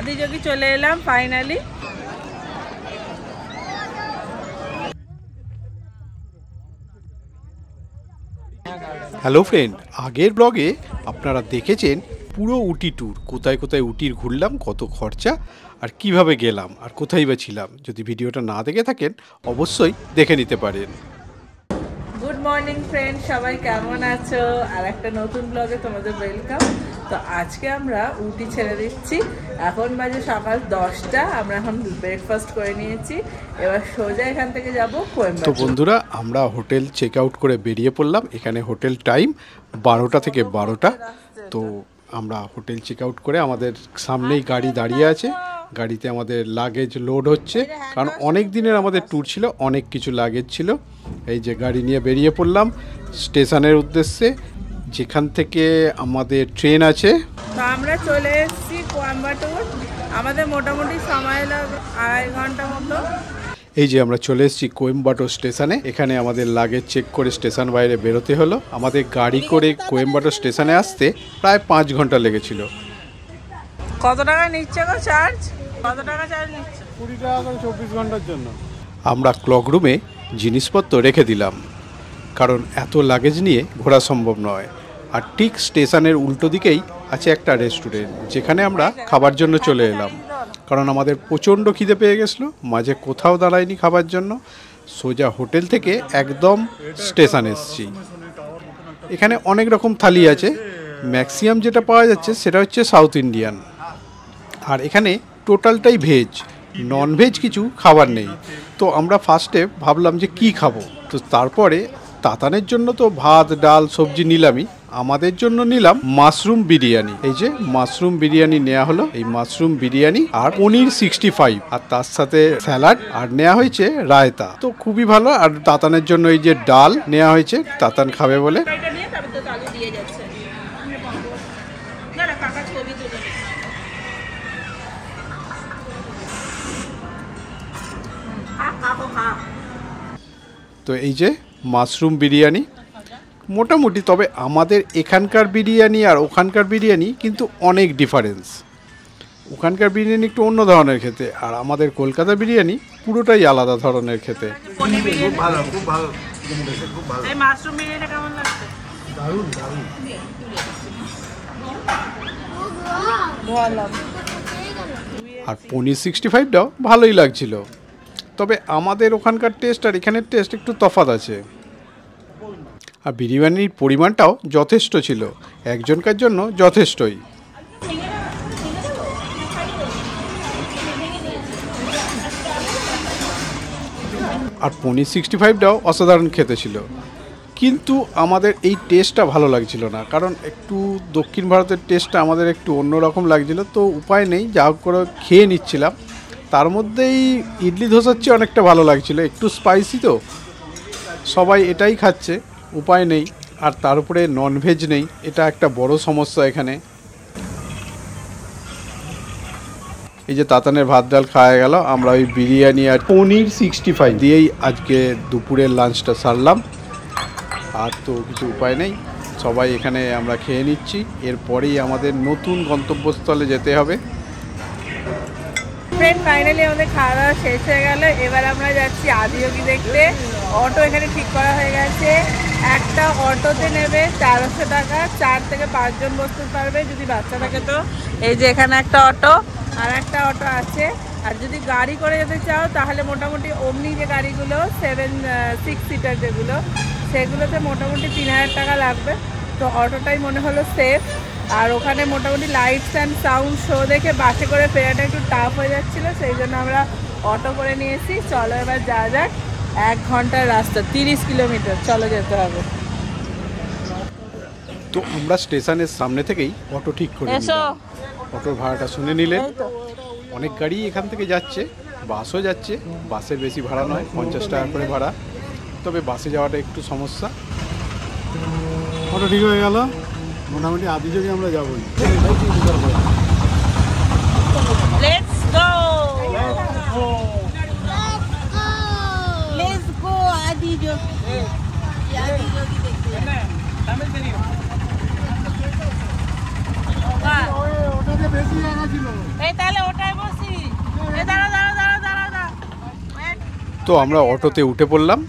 আদিযোগী চলে এলাম finally. Hello friend, আগের ব্লগে আপনারা দেখেছেন পুরো উটি ট্যুর, কোথায় কোথায় উটির ঘুরলাম, কত খরচা আর কিভাবে গেলাম আর কোথায় বা ছিলাম। যদি ভিডিওটা না দেখে থাকেন অবশ্যই দেখে নিতে পারেন। গুড মর্নিং ফ্রেন্ড, সবাই কেমন আছো? আর একটা নতুন ব্লগে তোমাদের ওয়েলকাম। তো আজকে আমরা উটি ছেড়ে দিচ্ছি। এখন বাজে সকাল 10টা। আমরা এখন ব্রেকফাস্ট করে নিয়েছি, এবার সোজা এখান থেকে যাবো কোয়েম্বাটোর। তো বন্ধুরা, আমরা হোটেল চেক আউট করে বেরিয়ে পড়লাম। এখানে হোটেল টাইম 12টা থেকে 12টা। তো আমরা হোটেল চেক আউট করে আমাদের সামনেই গাড়ি দাঁড়িয়ে আছে। গাড়িতে আমাদের লাগেজ লোড হচ্ছে, কারণ অনেক দিনের আমাদের ট্যুর ছিল, অনেক কিছু লাগেজ ছিল। এই যে গাড়ি নিয়ে বেরিয়ে পড়লাম স্টেশনের উদ্দেশ্যে, যেখান থেকে আমাদের ট্রেন আছে। তো আমরা চলে এসেছি কোয়েম্বাটোর। আমাদের মোটামুটি সময় লাগবে 2.5 ঘন্টা মতো। এই যে আমরা চলে এসেছি কোয়েম্বাটোর স্টেশনে। এখানে আমাদের লাগেজ চেক করে স্টেশন বাইরে বেরোতে হলো। আমাদের গাড়ি করে কোয়েম্বাটোর স্টেশনে আসতে প্রায় 5 ঘন্টা লেগেছিল। কত টাকা নিচ্ছে গো চার্জ? কত টাকা চার্জ নিচ্ছে? 20 টাকা করে 24 ঘন্টার জন্য। আমরা ক্লক রুমে জিনিসপত্র রেখে দিলাম, কারণ এত লাগেজ নিয়ে ঘোরা সম্ভব নয়। আর ঠিক স্টেশনের উল্টো দিকেই আছে একটা রেস্টুরেন্ট, যেখানে আমরা খাবার জন্য চলে এলাম। কারণ আমাদের প্রচণ্ড খিদে পেয়ে গেছিলো, মাঝে কোথাও দাঁড়ায়নি খাবার জন্য, সোজা হোটেল থেকে একদম স্টেশন এসেছি। এখানে অনেক রকম থালি আছে, ম্যাক্সিমাম যেটা পাওয়া যাচ্ছে সেটা হচ্ছে সাউথ ইন্ডিয়ান। আর এখানে টোটালটাই ভেজ, নন ভেজ কিছু খাবার নেই। তো আমরা ফার্স্টে ভাবলাম যে কি খাবো। তো তারপরে তাতানের জন্য তো ভাত ডাল সবজি নিলামই, আমাদের জন্য নিলাম মাশরুম বিরিয়ানি। এই যে মাশরুম বিরিয়ানি নেওয়া হলো, এই মাশরুম বিরিয়ানি আর পনির 65, আর তার সাথে স্যালাড, আর নেওয়া হয়েছে রায়তা। তো খুবই ভালো। আর তাতানের জন্য এই যে ডাল নেওয়া হয়েছে, তাতান খাবে বলে। তো এই যে মাশরুম বিরিয়ানি মোটামুটি, তবে আমাদের এখানকার বিরিয়ানি আর ওখানকার বিরিয়ানি কিন্তু অনেক ডিফারেন্স। ওখানকার বিরিয়ানি একটু অন্য ধরনের খেতে, আর আমাদের কলকাতা বিরিয়ানি পুরোটাই আলাদা ধরনের খেতে। আর পনির 65টাও ভালোই লাগছিল, তবে আমাদের ওখানকার টেস্ট আর এখানের টেস্ট একটু তফাৎ আছে। আর বিরিয়ানির পরিমাণটাও যথেষ্ট ছিল, একজনকার জন্য যথেষ্টই। আর পনির 65টাও অসাধারণ খেতে ছিল, কিন্তু আমাদের এই টেস্টটা ভালো লাগছিল না, কারণ একটু দক্ষিণ ভারতের টেস্টটা আমাদের একটু অন্যরকম লাগছিল। তো উপায় নেই, যা হোক করে খেয়ে নিচ্ছিলাম। তার মধ্যেই ইডলি ধোসার চেয়ে অনেকটা ভালো লাগছিল, একটু স্পাইসি, তো সবাই এটাই খাচ্ছে, উপায় নেই। আর তার উপরে ননভেজ নেই, এটা একটা বড় সমস্যা এখানে। এই যে তাতানের ভাত ডাল খাওয়া গেল, আমরা ওই বিরিয়ানি আর পনির 65 দিয়েই আজকে দুপুরের লাঞ্চটা সারলাম। আর তো কিছু উপায় নেই, সবাই এখানে আমরা খেয়ে নিচ্ছি। এরপরেই আমাদের নতুন গন্তব্যস্থলে যেতে হবে। ফাইনালি আমাদের খাওয়া দাওয়া শেষ হয়ে গেল। এবার আমরা যাচ্ছি আদিযোগী দেখতে। অটো এখানে ঠিক করা হয়ে গেছে। একটা অটোতে নেবে 400 টাকা, 4 থেকে 5 জন বসতে পারবে যদি বাচ্চা থাকে। তো এই যে এখানে একটা অটো, আর একটা অটো আছে। আর যদি গাড়ি করে যেতে চাও তাহলে মোটামুটি অমনি যে গাড়িগুলো 6 সিটার যেগুলো, সেগুলোতে মোটামুটি 3000 টাকা লাগবে। তো অটোটাই মনে হলো সেফ। আর ওখানে মোটামুটি লাইটস অ্যান্ড সাউন্ড শো দেখে বাসে করে ফেরাটা একটু টাফ হয়ে যাচ্ছিলো, সেই জন্য আমরা অটো করে নিয়েছি। চলো এবার যা যাক, 1 ঘন্টার রাস্তা, 30 কিলোমিটার, চলো যেতে হবে। তো আমরা স্টেশনের সামনে থেকেই অটো ঠিক করে নিলাম। অটোর ভাড়াটা শুনে নিলেন। অনেক গাড়ি এখান থেকে যাচ্ছে, বাসও যাচ্ছে। বাসের বেশি ভাড়া নয়, 50 টাকা করে ভাড়া, তবে বাসে যাওয়াটা একটু সমস্যা। অটো ঠিক হয়ে গেল, মোটামুটি আদিযোগী আমরা যাবোই। Let's go! Let's go Adiyogi. Adiyogi দেখতে এই তাহলে ওটা তো আমরা অটোতে উঠে পড়লাম।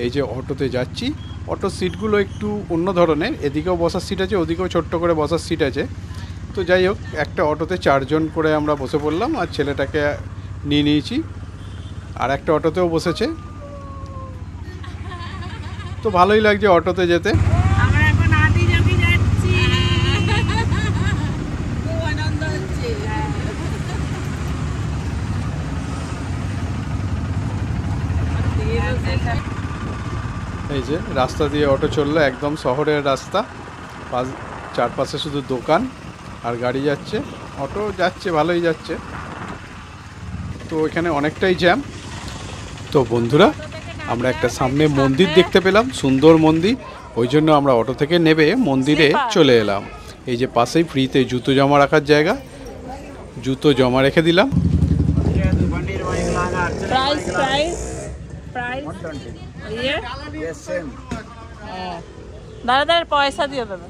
এই যে অটোতে যাচ্ছি, অটোর সিটগুলো একটু অন্য ধরনের, এদিকেও বসার সিট আছে, ওদিকেও ছোট্ট করে বসার সিট আছে। তো যাই হোক, একটা অটোতে 4 জন করে আমরা বসে পড়লাম, আর ছেলেটাকে নিয়ে নিয়েছি, আর একটা অটোতেও বসেছে। তো ভালোই লাগছে অটোতে যেতে। আমরা এখন আদিযোগী যাচ্ছি, খুব আনন্দ হচ্ছে। এই যে রাস্তা দিয়ে অটো চললো, একদম শহরের রাস্তা, চারপাশে শুধু দোকান আর গাড়ি যাচ্ছে, অটো যাচ্ছে, ভালোই যাচ্ছে। তো এখানে অনেকটাই জ্যাম। তো বন্ধুরা, আমরা একটা সামনে মন্দির দেখতে পেলাম, সুন্দর মন্দির, ওই জন্য আমরা অটো থেকে নেমে মন্দিরে চলে এলাম। এই যে পাশেই ফ্রিতে জুতো জমা রাখার জায়গা, জুতো জমা রেখে দিলাম। প্রাইস প্রাইস প্রাইস দাদা পয়সা দিয়ে দেবে।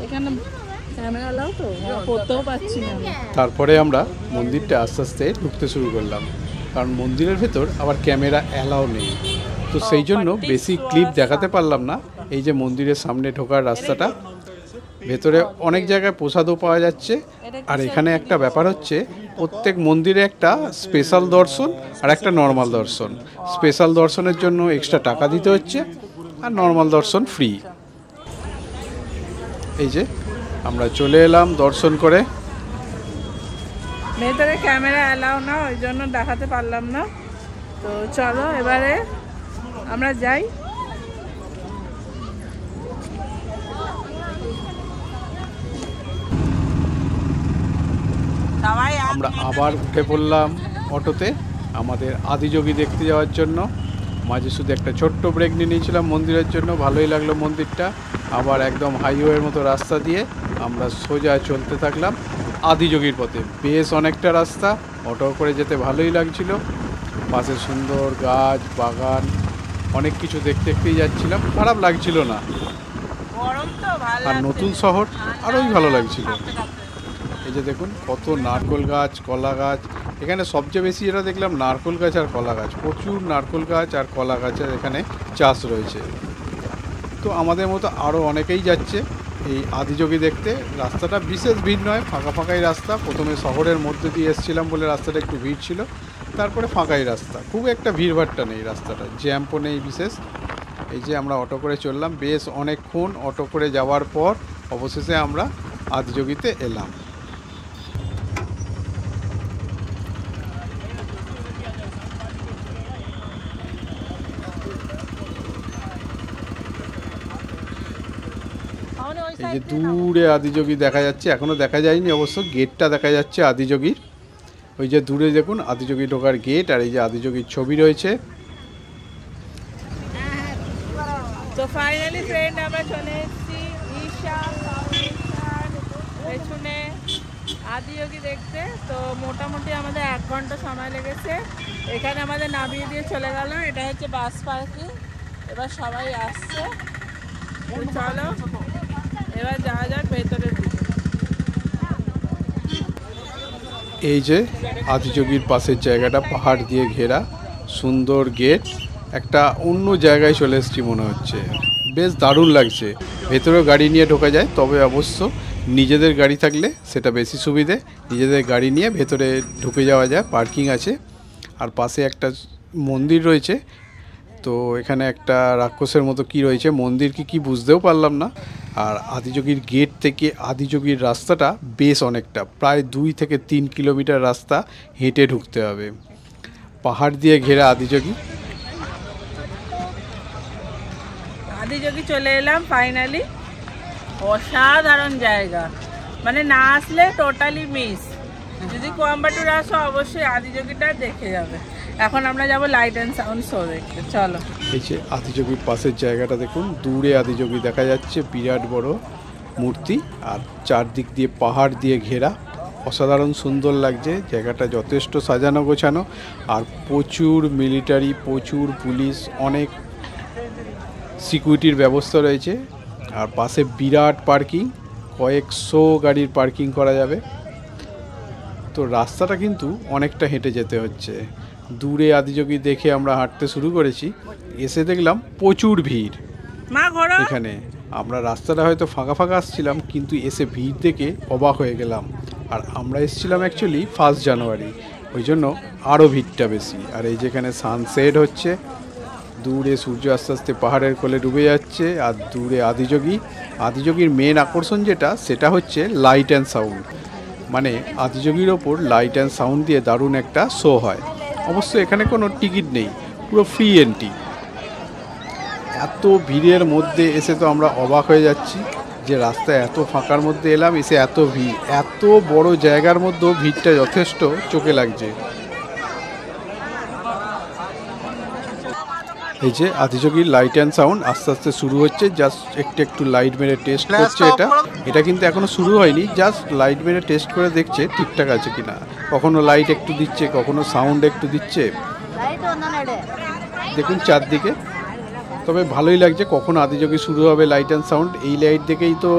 এখানে ক্যামেরা লাও তো করতেও পারছি না। তারপরে আমরা মন্দিরটা আস্তে আস্তে ঢুকতে শুরু করলাম, কারণ মন্দিরের ভেতর আবার ক্যামেরা অ্যালাও নেই, তো সেই জন্য বেশি ক্লিপ দেখাতে পারলাম না। এই যে মন্দিরের সামনে ঢোকার রাস্তাটা, ভেতরে অনেক জায়গায় প্রসাদও পাওয়া যাচ্ছে। আর এখানে একটা ব্যাপার হচ্ছে, প্রত্যেক মন্দিরে একটা স্পেশাল দর্শন আর একটা নর্মাল দর্শন। স্পেশাল দর্শনের জন্য এক্সট্রা টাকা দিতে হচ্ছে, আর নর্মাল দর্শন ফ্রি। এই যে আমরা চলে এলাম দর্শন করে। ভেতরে ক্যামেরা অ্যালাউ না, ওই জন্য দেখাতে পারলাম না। তো চলো এবারে আমরা যাই। আমরা আবার উঠে পড়লাম অটোতে আমাদের আদিযোগী দেখতে যাওয়ার জন্য। মাঝে শুধু একটা ছোট্ট ব্রেক নিয়ে নিয়েছিলাম মন্দিরের জন্য, ভালোই লাগলো মন্দিরটা। আবার একদম হাইওয়ের মতো রাস্তা দিয়ে আমরা সোজা চলতে থাকলাম আদিযোগীর পথে। বেশ অনেকটা রাস্তা, অটো করে যেতে ভালোই লাগছিল। পাশে সুন্দর গাছ বাগান, অনেক কিছু দেখতে দেখতেই যাচ্ছিলাম, খারাপ লাগছিল না। আর নতুন শহর আরোই ভালো লাগছিল। এই যে দেখুন কত নারকেল গাছ, কলা গাছ। এখানে সবচেয়ে বেশি যেটা দেখলাম নারকেল গাছ আর কলা গাছ, প্রচুর নারকেল গাছ আর কলা গাছের এখানে চাষ রয়েছে। তো আমাদের মতো আরও অনেকেই যাচ্ছে এই আদিযোগী দেখতে। রাস্তাটা বিশেষ ভিড় নয়, ফাঁকা ফাঁকাই রাস্তা। প্রথমে শহরের মধ্যে দিয়ে এসেছিলাম বলে রাস্তাটা একটু ভিড় ছিল, তারপরে ফাঁকাই রাস্তা, খুব একটা ভিড়ভাড়টা নেই রাস্তাটা, জ্যাম্পও নেই বিশেষ। এই যে আমরা অটো করে চললাম, বেশ অনেকক্ষণ অটো করে যাওয়ার পর অবশেষে আমরা আদিযোগীতে এলাম। এই যে দূরে আদিযোগী দেখা যাচ্ছে, এখনো দেখা যায়নি অবশ্য, গেটটা দেখা যাচ্ছে আদিযোগীর। ওই যে দূরে দেখুন আদিযোগী ঢোকার গেট, আর এই যে আদিযোগীর ছবি রয়েছে। তো ফাইনালি ফ্রেন্ড আমরা চলে এসেছি ঈশা ফাউন্ডেশন পেছনে আদিযোগী দেখতে। তো মোটামুটি আমাদের 1 ঘন্টা সময় লেগেছে। এখানে আমাদের নামিয়ে দিয়ে চলে গেল। এটা হচ্ছে বাস পার্কিং। এবার সবাই আসছে, চলো এবার যাওয়া যাক ভেতরে। এই যে আদিযোগীর পাশের জায়গাটা পাহাড় দিয়ে ঘেরা, সুন্দর গেট, একটা অন্য জায়গায় চলে এসেছি মনে হচ্ছে, বেশ দারুণ লাগছে। ভেতরেও গাড়ি নিয়ে ঢোকা যায়, তবে অবশ্য নিজেদের গাড়ি থাকলে সেটা বেশি সুবিধে। নিজেদের গাড়ি নিয়ে ভেতরে ঢুকে যাওয়া যায়, পার্কিং আছে। আর পাশে একটা মন্দির রয়েছে। তো এখানে একটা রাক্ষসের মতো কি রয়েছে, মন্দির কি বুঝতেও পারলাম না। আর আদিযোগীর গেট থেকে আদিযোগীর রাস্তাটা বেশ অনেকটা, প্রায় 2 থেকে 3 কিলোমিটার রাস্তা হেঁটে ঢুকতে হবে। পাহাড় দিয়ে ঘেরা আদিযোগী। আদিযোগী চলে এলাম ফাইনালি। অসাধারণ জায়গা, মানে না আসলে টোটালি মিস। যদি কোয়েম্বাটুর আসো অবশ্যই আদিযোগীটা দেখে যাবে। এখন আমরা যাব লাইট অ্যান্ড সাউন্ড শো দেখতে, চলো। এই যে আদিযোগীর পাশের জায়গাটা দেখুন, দূরে আদিযোগী দেখা যাচ্ছে, বিরাট বড় মূর্তি, আর চারদিক দিয়ে পাহাড় দিয়ে ঘেরা, অসাধারণ সুন্দর লাগছে জায়গাটা, যথেষ্ট সাজানো গোছানো। আর প্রচুর মিলিটারি, প্রচুর পুলিশ, অনেক সিকিউরিটির ব্যবস্থা রয়েছে। আর পাশে বিরাট পার্কিং, কয়েকশো গাড়ির পার্কিং করা যাবে। তো রাস্তাটা কিন্তু অনেকটা হেঁটে যেতে হচ্ছে। দূরে আদিযোগী দেখে আমরা হাঁটতে শুরু করেছি, এসে দেখলাম প্রচুর ভিড় এখানে। আমরা রাস্তাটা হয়তো ফাঁকা ফাঁকা আসছিলাম, কিন্তু এসে ভিড় দেখে অবাক হয়ে গেলাম। আর আমরা এসেছিলাম অ্যাকচুয়ালি 1 জানুয়ারি, ওই জন্য আরও ভিড়টা বেশি। আর এই যেখানে সানসেট হচ্ছে, দূরে সূর্য আস্তে আস্তে পাহাড়ের কোলে ডুবে যাচ্ছে, আর দূরে আদিযোগীর মেন আকর্ষণ যেটা, সেটা হচ্ছে লাইট অ্যান্ড সাউন্ড। মানে আদিযোগীর ওপর লাইট অ্যান্ড সাউন্ড দিয়ে দারুণ একটা শো হয়। অবশ্য এখানে কোনো টিকিট নেই, পুরো ফ্রি এন্ট্রি। এত ভিড়ের মধ্যে এসে তো আমরা অবাক হয়ে যাচ্ছি যে রাস্তায় এত ফাঁকার মধ্যে এলাম, এসে এত ভিড়, এত বড় জায়গার মধ্যেও ভিড়টা যথেষ্ট চোখে লাগছে। এই যে আদিযোগীর লাইট অ্যান্ড সাউন্ড আস্তে আস্তে শুরু হচ্ছে, জাস্ট একটু লাইট মেরে টেস্ট করছে। এটা কিন্তু এখনো শুরু হয়নি, জাস্ট লাইট মেরে টেস্ট করে দেখছে ঠিকঠাক আছে কিনা। কখনো লাইট একটু দিচ্ছে, কখনো সাউন্ড একটু দিচ্ছে। দেখুন চারদিকে, তবে ভালোই লাগছে। কখন আদিযোগী শুরু হবে লাইট অ্যান্ড সাউন্ড, এই লাইট দেখেই তো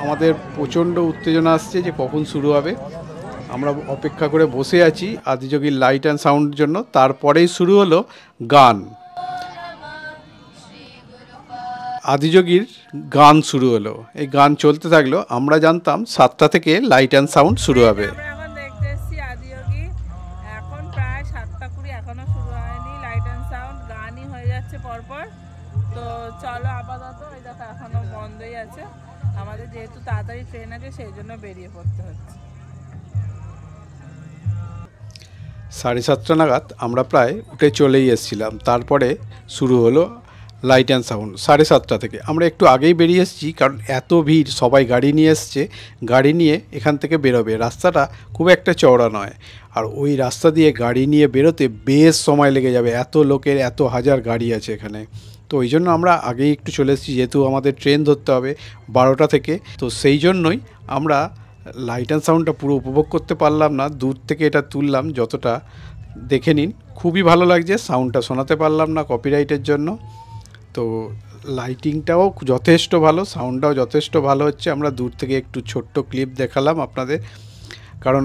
আমাদের প্রচণ্ড উত্তেজনা আসছে যে কখন শুরু হবে। আমরা অপেক্ষা করে বসে আছি আদিযোগীর লাইট অ্যান্ড সাউন্ডের জন্য। তারপরেই শুরু হলো গান। আদিযোগীর গান শুরু হলো, এই গান চলতে থাকলো। আমরা জানতাম 7টা থেকে লাইট অ্যান্ড সাউন্ড শুরু হবে। এখন দেখতে এসেছি আদিযোগী, এখন প্রায় 7:20, এখনো শুরু হয়নি লাইট অ্যান্ড সাউন্ড, গানই হয়ে যাচ্ছে পরপর। তো চলো আপাতত, এই দেখো এখনো বন্ধই আছে। আমাদের যেহেতু তাড়াতাড়ি ট্রেন আছে, সেই জন্য বেরিয়ে পড়তে হচ্ছে। 7:30 নাগাদ আমরা প্রায় উঠে চলেই এসেছিলাম। তারপরে শুরু হলো লাইট অ্যান্ড সাউন্ড 7:30 থেকে। আমরা একটু আগেই বেরিয়ে এসেছি, কারণ এত ভিড়, সবাই গাড়ি নিয়ে এসছে, গাড়ি নিয়ে এখান থেকে বেরোবে। রাস্তাটা খুব একটা চওড়া নয়, আর ওই রাস্তা দিয়ে গাড়ি নিয়ে বেরোতে বেশ সময় লেগে যাবে। এত লোকের, এত হাজার গাড়ি আছে এখানে। তো ওই জন্য আমরা আগেই একটু চলে এসেছি, যেহেতু আমাদের ট্রেন ধরতে হবে 12টা থেকে। তো সেই জন্যই আমরা লাইট অ্যান্ড সাউন্ডটা পুরো উপভোগ করতে পারলাম না, দূর থেকে এটা তুললাম। যতটা দেখে নিন, খুবই ভালো লাগছে। সাউন্ডটা শোনাতে পারলাম না কপিরাইটের জন্য। তো লাইটিংটাও যথেষ্ট ভালো, সাউন্ডটাও যথেষ্ট ভালো হচ্ছে। আমরা দূর থেকে একটু ছোট্ট ক্লিপ দেখালাম আপনাদের, কারণ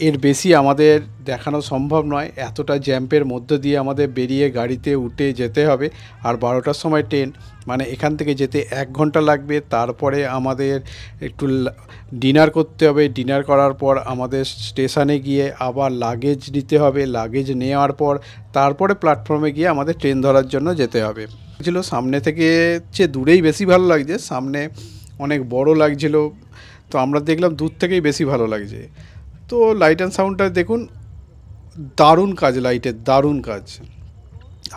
এর বেশি আমাদের দেখানো সম্ভব নয়। এতটা জ্যাম্পের মধ্য দিয়ে আমাদের বেরিয়ে গাড়িতে উঠে যেতে হবে। আর 12টার সময় ট্রেন, মানে এখান থেকে যেতে 1 ঘন্টা লাগবে। তারপরে আমাদের একটু ডিনার করতে হবে। ডিনার করার পর আমাদের স্টেশনে গিয়ে আবার লাগেজ নিতে হবে। লাগেজ নেওয়ার পর তারপরে প্ল্যাটফর্মে গিয়ে আমাদের ট্রেন ধরার জন্য যেতে হবে। ছিল সামনে থেকে চেয়ে দূরেই বেশি ভালো লাগছে, সামনে অনেক বড় লাগছিল। তো আমরা দেখলাম দূর থেকেই বেশি ভালো লাগছে। তো লাইট অ্যান্ড সাউন্ডটা দেখুন, দারুণ কাজ, লাইটের দারুণ কাজ।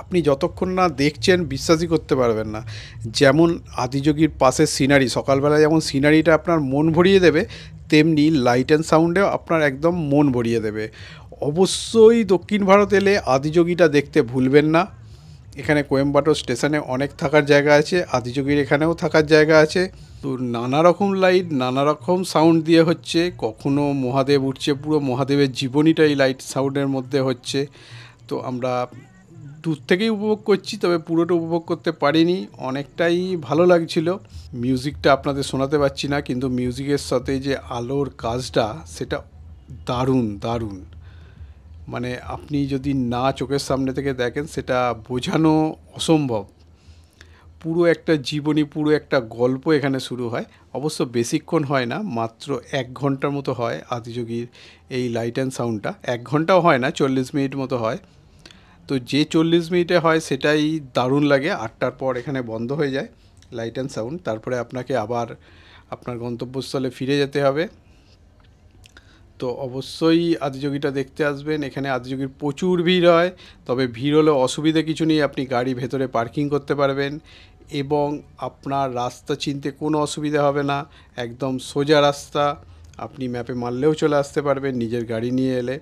আপনি যতক্ষণ না দেখছেন বিশ্বাসই করতে পারবেন না। যেমন আদিযোগীর পাশের সিনারি, সকালবেলা যেমন সিনারিটা আপনার মন ভরিয়ে দেবে, তেমনি লাইট অ্যান্ড সাউন্ডেও আপনার একদম মন ভরিয়ে দেবে। অবশ্যই দক্ষিণ ভারত এলে আদিযোগীটা দেখতে ভুলবেন না। এখানে কোয়েম্বাটোর স্টেশনে অনেক থাকার জায়গা আছে, আদিযোগীর এখানেও থাকার জায়গা আছে। তো নানা রকম লাইট, নানা রকম সাউন্ড দিয়ে হচ্ছে। কখনো মহাদেব উঠছে, পুরো মহাদেবের জীবনীটা এই লাইট সাউন্ডের মধ্যে হচ্ছে। তো আমরা দূর থেকেই উপভোগ করছি, তবে পুরোটা উপভোগ করতে পারিনি। অনেকটাই ভালো লাগছিল। মিউজিকটা আপনাদের শোনাতে পারছি না, কিন্তু মিউজিকের সাথে যে আলোর কাজটা, সেটা দারুণ দারুণ। মানে আপনি যদি না চোখের সামনে থেকে দেখেন, সেটা বোঝানো অসম্ভব। পুরো একটা জীবনী, পুরো একটা গল্প এখানে শুরু হয়। অবশ্য বেশিক্ষণ হয় না, মাত্র 1 ঘন্টার মতো হয় আদিযোগীর এই লাইট অ্যান্ড সাউন্ডটা। 1 ঘন্টাও হয় না, 40 মিনিট মতো হয়। তো যে 40 মিনিটে হয় সেটাই দারুণ লাগে। 8টার পর এখানে বন্ধ হয়ে যায় লাইট অ্যান্ড সাউন্ড। তারপরে আপনাকে আবার আপনার গন্তব্যস্থলে ফিরে যেতে হবে। তো অবশ্যই আদিযোগীটা দেখতে আসবেন। এখানে আদিযোগীর প্রচুর ভিড় হয়, তবে ভিড় হলে অসুবিধা কিছু নেই, আপনি গাড়ি ভেতরে পার্কিং করতে পারবেন এবং আপনার রাস্তা চিনতে কোনো অসুবিধা হবে না। একদম সোজা রাস্তা, আপনি ম্যাপে মারলেও চলে আসতে পারবেন নিজের গাড়ি নিয়ে এলে।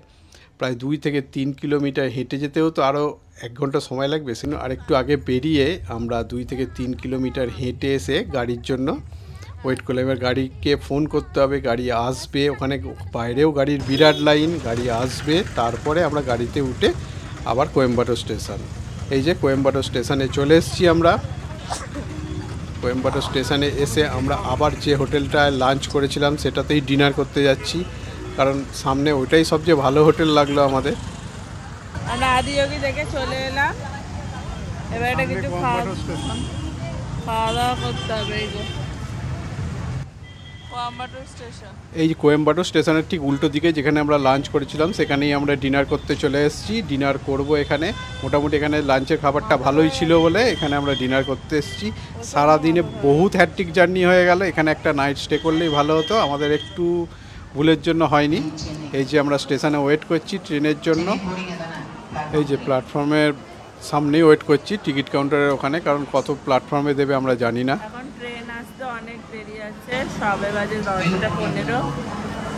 প্রায় 2 থেকে 3 কিলোমিটার হেঁটে যেতেও তো আরও 1 ঘন্টা সময় লাগবে। সেজন্য আরেকটু আগে বেরিয়ে আমরা 2 থেকে 3 কিলোমিটার হেঁটে এসে গাড়ির জন্য ওয়েট করলাম। এবার গাড়িকে ফোন করতে হবে, গাড়ি আসবে। ওখানে বাইরেও গাড়ির বিরাট লাইন, গাড়ি আসবে। তারপরে আমরা গাড়িতে উঠে আবার কোয়েম্বাটোর স্টেশন। এই যে কোয়েম্বাটোর স্টেশনে চলে এসেছি আমরা। কোয়েম্বাটোর স্টেশনে এসে আমরা আবার যে হোটেলটায় লাঞ্চ করেছিলাম সেটাতেই ডিনার করতে যাচ্ছি, কারণ সামনে ওইটাই সবচেয়ে ভালো হোটেল লাগলো আমাদের। আমরা আদিযোগী দেখে চলে এলাম, এবার এটা কিছু খাওয়া দাওয়া করতে হবে। এই যে কোয়েম্বাটোর স্টেশন, এই কোয়েম্বাটোর স্টেশনের ঠিক উল্টো দিকে যেখানে আমরা লাঞ্চ করেছিলাম সেখানেই আমরা ডিনার করতে চলে এসেছি। ডিনার করব এখানে, মোটামুটি এখানে লাঞ্চের খাবারটা ভালোই ছিল বলে এখানে আমরা ডিনার করতে এসেছি। সারাদিনে বহুত হ্যাট্রিক জার্নি হয়ে গেল, এখানে একটা নাইট স্টে করলেই ভালো হতো, আমাদের একটু ভুলের জন্য হয়নি। এই যে আমরা স্টেশনে ওয়েট করছি ট্রেনের জন্য, এই যে প্ল্যাটফর্মের সামনেই ওয়েট করছি টিকিট কাউন্টারের ওখানে, কারণ কত প্ল্যাটফর্মে দেবে আমরা জানি না। এখন ট্রেন আসতে অনেক দেরি আছে, সবে বাজে 10:15।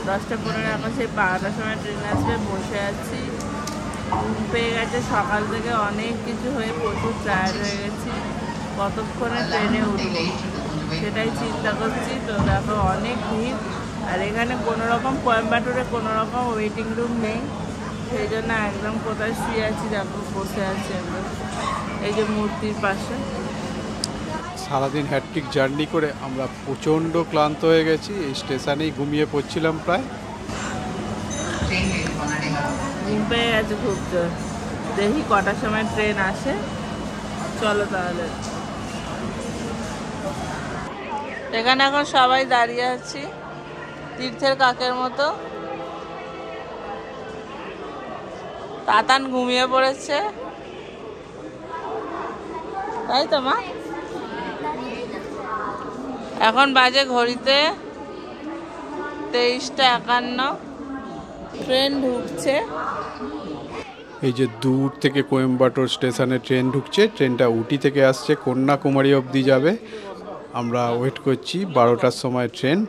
10:15 এখন সেই 12টার সময় ট্রেন আসবে। বসে আছি, ঘুম পেয়ে গেছে সকাল থেকে, অনেক কিছু হয়ে প্রচুর টায়ার্ড হয়ে গেছি। কতক্ষণে ট্রেনে উঠবো সেটাই চিন্তা করছি। তো দেখো অনেক ভিড়, আর এখানে কোনোরকম কোয়েম্বাটোরে কোনোরকম ওয়েটিং রুম নেই, সেই জন্য একদম কোথায় শুয়ে আছি, দেখো বসে আছি আমরা এই যে মূর্তির পাশে। সারাদিন হ্যাট্রিক জার্নি করে আমরা প্রচণ্ড ক্লান্ত হয়ে গেছি, এই স্টেশনেই ঘুমিয়ে পড়ছিলাম প্রায়। ঘুম পেয়ে গেছে খুব জোর, দেখি কটার সময় ট্রেন আসে। চলো তাহলে। এখানে এখন সবাই দাঁড়িয়ে আছি তীর্থের কাকের মতো। তাতান ঘুমিয়ে পড়েছে, তাই তো মা? এখন বাজে ঘড়িতে 23:51, ট্রেন ঢুকছে। এই যে দূর থেকে কোয়েম্বাটোর স্টেশনে ট্রেন ঢুকছে, ট্রেনটা উটি থেকে আসছে, কন্যাকুমারী অবধি যাবে। আমরা ওয়েট করছি 12টার সময় ট্রেন।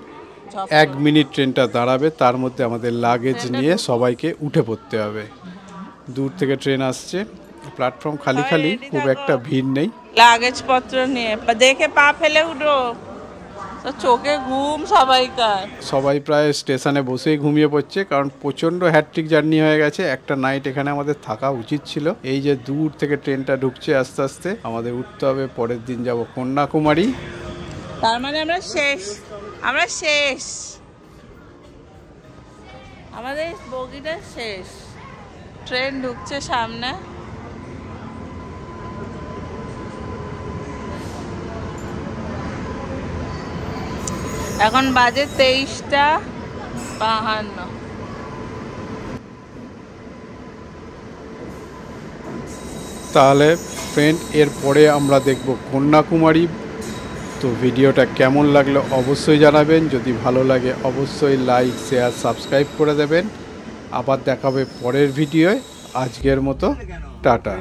1 মিনিট ট্রেনটা দাঁড়াবে, তার মধ্যে আমাদের লাগেজ নিয়ে সবাইকে উঠে পড়তে হবে। দূর থেকে ট্রেন আসছে, প্ল্যাটফর্ম খালি খালি, খুব একটা ভিড় নেই। লাগেজ পত্র নিয়ে দেখে পা ফেলে উঠো, তো চোখে ঘুম সবাইকার। সবাই প্রায় স্টেশনে বসেই ঘুমিয়ে পড়ছে, কারণ প্রচণ্ড হ্যাট্রিক জার্নি হয়ে গেছে। একটা নাইট এখানে আমাদের থাকা উচিত ছিল। এই যে দূর থেকে ট্রেনটা ঢুকছে আস্তে আস্তে, আমাদের উঠতে হবে। পরের দিন যাব কন্যাকুমারী। তার মানে আমরা শেষ, আমরা শেষ, আমাদের বগিটা শেষ। ট্রেন ঢুকছে সামনে। এখন বাজে 23:52। তাহলে ফ্রেন্ড, এরপরে আমরা দেখব কন্যাকুমারী। তো ভিডিওটা কেমন লাগলো অবশ্যই জানাবেন, যদি ভালো লাগে অবশ্যই লাইক শেয়ার সাবস্ক্রাইব করে দেবেন। আবার দেখাবে পরের ভিডিওয়। আজকের মতো টাটা।